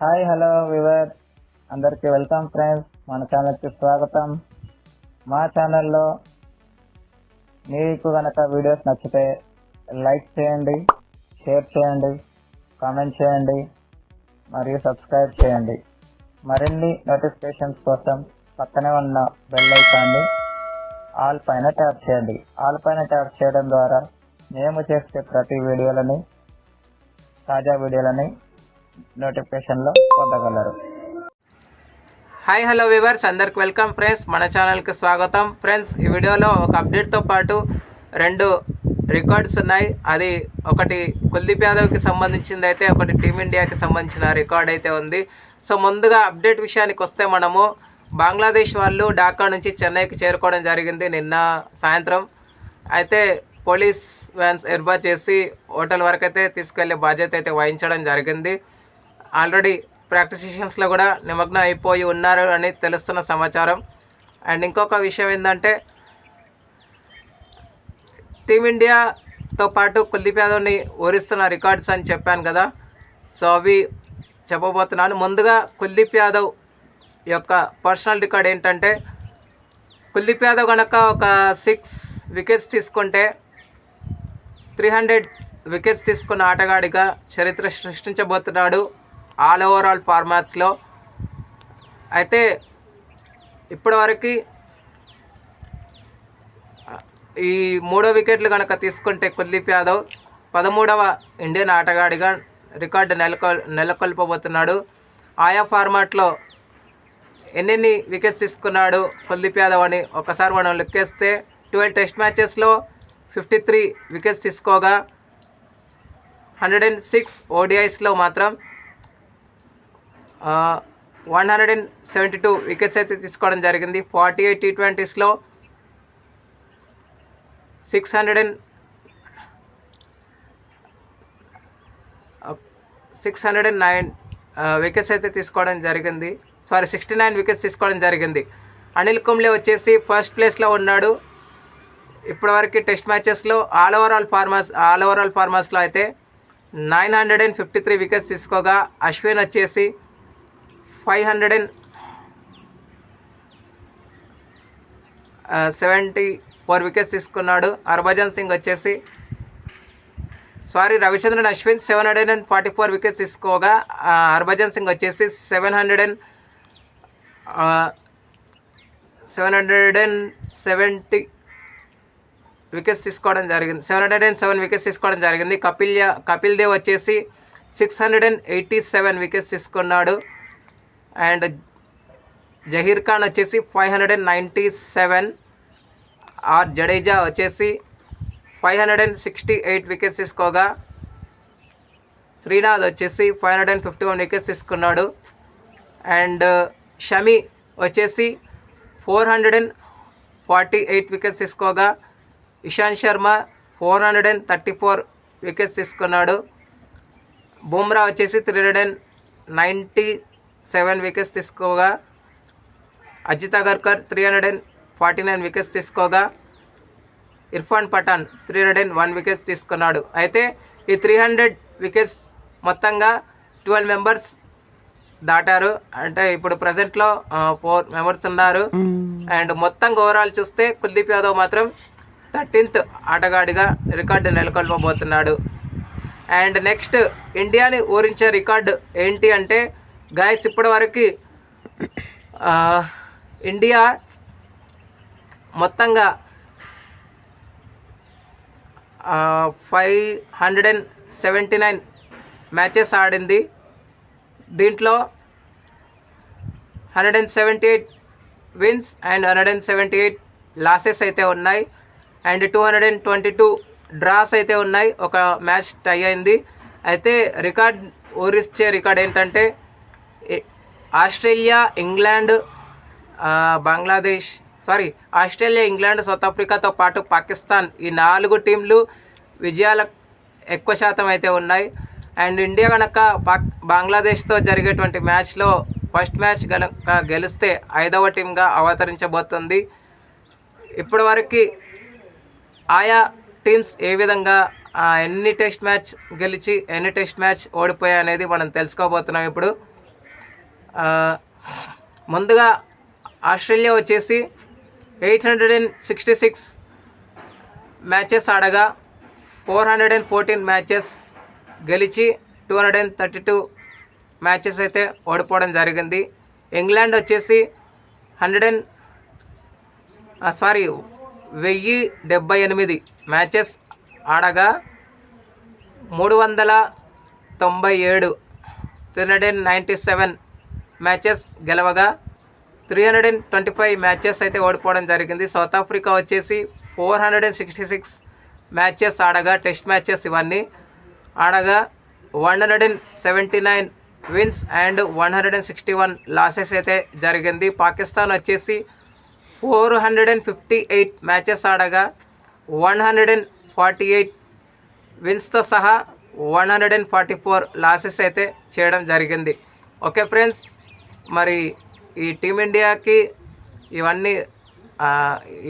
Hi hello we were అందరికీ welcome friends. మన ఛానల్కి స్వాగతం. మా ఛానల్లో మీకు కనుక వీడియోస్ నచ్చితే లైక్ చేయండి, షేర్ చేయండి, కామెంట్ చేయండి మరియు సబ్స్క్రైబ్ చేయండి. మరిన్ని నోటిఫికేషన్స్ కోసం పక్కనే ఉన్న బెల్ ఐకాన్ని ఆల్ పైన ట్యాప్ చేయండి. ఆల్ పైన ట్యాప్ చేయడం ద్వారా మేము చేసే ప్రతి వీడియోలని, తాజా వీడియోలని నోటిఫికేషన్లో పొందగలరు. హాయ్ హలో వ్యూవర్స్, అందరికి వెల్కమ్ ఫ్రెండ్స్. మన ఛానల్కి స్వాగతం ఫ్రెండ్స్. ఈ వీడియోలో ఒక అప్డేట్తో పాటు రెండు రికార్డ్స్ ఉన్నాయి. అది ఒకటి కుల్దీప్ యాదవ్కి సంబంధించింది అయితే, ఒకటి టీమిండియాకి సంబంధించిన రికార్డ్ అయితే ఉంది. సో ముందుగా అప్డేట్ విషయానికి వస్తే, మనము బంగ్లాదేశ్ వాళ్ళు ఢాకా నుంచి చెన్నైకి చేరుకోవడం జరిగింది నిన్న సాయంత్రం. అయితే పోలీస్ వ్యాన్స్ ఏర్పాటు చేసి హోటల్ వరకు అయితే తీసుకెళ్లే బాధ్యత అయితే వహించడం జరిగింది. ఆల్రెడీ ప్రాక్టీస్ సెషన్స్లో కూడా నిమగ్నం అయిపోయి ఉన్నారు అని తెలుస్తున్న సమాచారం. అండ్ ఇంకొక విషయం ఏంటంటే, టీమిండియాతో పాటు కుల్దీప్ యాదవ్ని ఓరిస్తున్న రికార్డ్స్ అని చెప్పాను కదా. సో అవి చెప్పబోతున్నాను. ముందుగా కుల్దీప్ యాదవ్ యొక్క పర్సనల్ రికార్డ్ ఏంటంటే, కుల్దీప్ యాదవ్ కనుక ఒక 6 వికెట్స్ తీసుకుంటే 300 వికెట్స్ తీసుకున్న ఆటగాడిగా చరిత్ర సృష్టించబోతున్నాడు ఆల్ ఓవరాల్ ఫార్మాట్స్లో. అయితే ఇప్పటివరకు ఈ 3 వికెట్లు కనుక తీసుకుంటే కుల్దీప్ యాదవ్ 13వ ఇండియన్ ఆటగాడిగా రికార్డు నెలకొల్పబోతున్నాడు. ఆయా ఫార్మాట్లో ఎన్నెన్ని వికెట్స్ తీసుకున్నాడు కుల్దీప్ యాదవ్ అని ఒకసారి మనం లెక్కేస్తే, 12 టెస్ట్ మ్యాచెస్లో 53 వికెట్స్ తీసుకోగా 106 ఓడిఐస్లో మాత్రం 172 వికెట్స్ అయితే తీసుకోవడం జరిగింది. 48 టీ20స్లో 609 వికెట్స్ అయితే తీసుకోవడం జరిగింది. 69 వికెట్స్ తీసుకోవడం జరిగింది. అనిల్ కుంబ్లే వచ్చేసి ఫస్ట్ ప్లేస్లో ఉన్నాడు. ఇప్పటివరకు టెస్ట్ మ్యాచెస్లో ఆల్ ఓవరాల్ ఫార్మాట్స్లో అయితే 953 వికెట్స్ తీసుకోగా, అశ్విన్ వచ్చేసి 574 వికెట్స్ తీసుకున్నాడు. హర్భజన్ సింగ్ వచ్చేసి రవిచంద్రన్ అశ్విన్ 744 వికెట్స్ తీసుకోగా, హర్భజన్ సింగ్ వచ్చేసి 770 వికెట్స్ తీసుకోవడం జరిగింది. 707 వికెట్స్ తీసుకోవడం జరిగింది. కపిల్ దేవ్ వచ్చేసి 687 వికెట్స్ తీసుకున్నాడు. అండ్ జహీర్ ఖాన్ వచ్చేసి 597. జడేజా వచ్చేసి 568 వికెట్స్ తీసుకోగా, శ్రీనాథ్ వచ్చేసి 551 వికెట్స్ తీసుకున్నాడు. అండ్ షమి వచ్చేసి 448 వికెట్స్ తీసుకోగా, ఇషాంత్ శర్మ 434 వికెట్స్ తీసుకున్నాడు. బుమ్రా వచ్చేసి 397 వికెట్స్ తీసుకోగా, అజిత్ అగర్కర్ 349 వికెట్స్ తీసుకోగా, ఇర్ఫాన్ పఠాన్ 301 వికెట్స్ తీసుకున్నాడు. అయితే ఈ 300 వికెట్స్ మొత్తంగా 12 మెంబర్స్ దాటారు. అంటే ఇప్పుడు ప్రజెంట్లో 4 మెంబర్స్ ఉన్నారు. అండ్ మొత్తంగా ఓవరాల్ చూస్తే కుల్దీప్ యాదవ్ మాత్రం 13th ఆటగాడిగా రికార్డు నెలకొల్పబోతున్నాడు. అండ్ నెక్స్ట్ ఇండియాని ఊరించే రికార్డు ఏంటి అంటే, గైస్ ఇప్పటివరకు ఇండియా మొత్తంగా 579 మ్యాచెస్ ఆడింది. దీంట్లో 178 విన్స్ అండ్ 178 లాసెస్ అయితే ఉన్నాయి. అండ్ 222 డ్రాస్ అయితే ఉన్నాయి. ఒక మ్యాచ్ టై అయింది. అయితే ఊరిచ్చే రికార్డ్ ఏంటంటే, ఆస్ట్రేలియా, ఇంగ్లాండ్, సౌత్ ఆఫ్రికాతో పాటు పాకిస్తాన్, ఈ 4 టీంలు విజయాల ఎక్కువ శాతం అయితే ఉన్నాయి. అండ్ ఇండియా కనుక బంగ్లాదేశ్తో జరిగేటువంటి మ్యాచ్లో ఫస్ట్ మ్యాచ్ కనుక గెలిస్తే 5వ టీంగా అవతరించబోతుంది. ఇప్పటివరకు ఆయా టీమ్స్ ఏ విధంగా ఎన్ని టెస్ట్ మ్యాచ్ గెలిచి ఎన్ని టెస్ట్ మ్యాచ్ ఓడిపోయాయి అనేది మనం తెలుసుకోబోతున్నాం ఇప్పుడు. ముందుగా ఆస్ట్రేలియా వచ్చేసి 866 మ్యాచెస్ ఆడగా 414 మ్యాచెస్ గెలిచి 232 మ్యాచెస్ అయితే ఓడిపోవడం జరిగింది. ఇంగ్లాండ్ వచ్చేసి 1078 మ్యాచెస్ ఆడగా 397 397 మ్యాచెస్ గెలవగా 325 మ్యాచెస్ అయితే ఓడిపోవడం జరిగింది. సౌత్ ఆఫ్రికా వచ్చేసి 466 మ్యాచెస్ ఆడగా, టెస్ట్ మ్యాచెస్ ఇవన్నీ ఆడగా 179 విన్స్ అండ్ 161 లాసెస్ అయితే జరిగింది. పాకిస్తాన్ వచ్చేసి 458 మ్యాచెస్ ఆడగా 148 విన్స్తో సహా 144 లాసెస్ అయితే చేయడం జరిగింది. ఓకే ఫ్రెండ్స్, మరి ఈ టీమిండియాకి ఇవన్నీ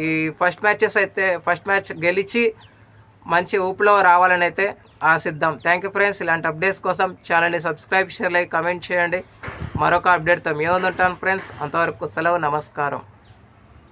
ఈ ఫస్ట్ మ్యాచ్ గెలిచి మంచి ఊపులో రావాలని అయితే ఆశిద్దాం. Thank you friends. ఇలాంటి అప్డేట్స్ కోసం ఛానల్ని సబ్స్క్రైబ్, షేర్, లైక్, కమెంట్ చేయండి. మరొక అప్డేట్తో మేము ఉంటాను ఫ్రెండ్స్. అంతవరకు సెలవు, నమస్కారం.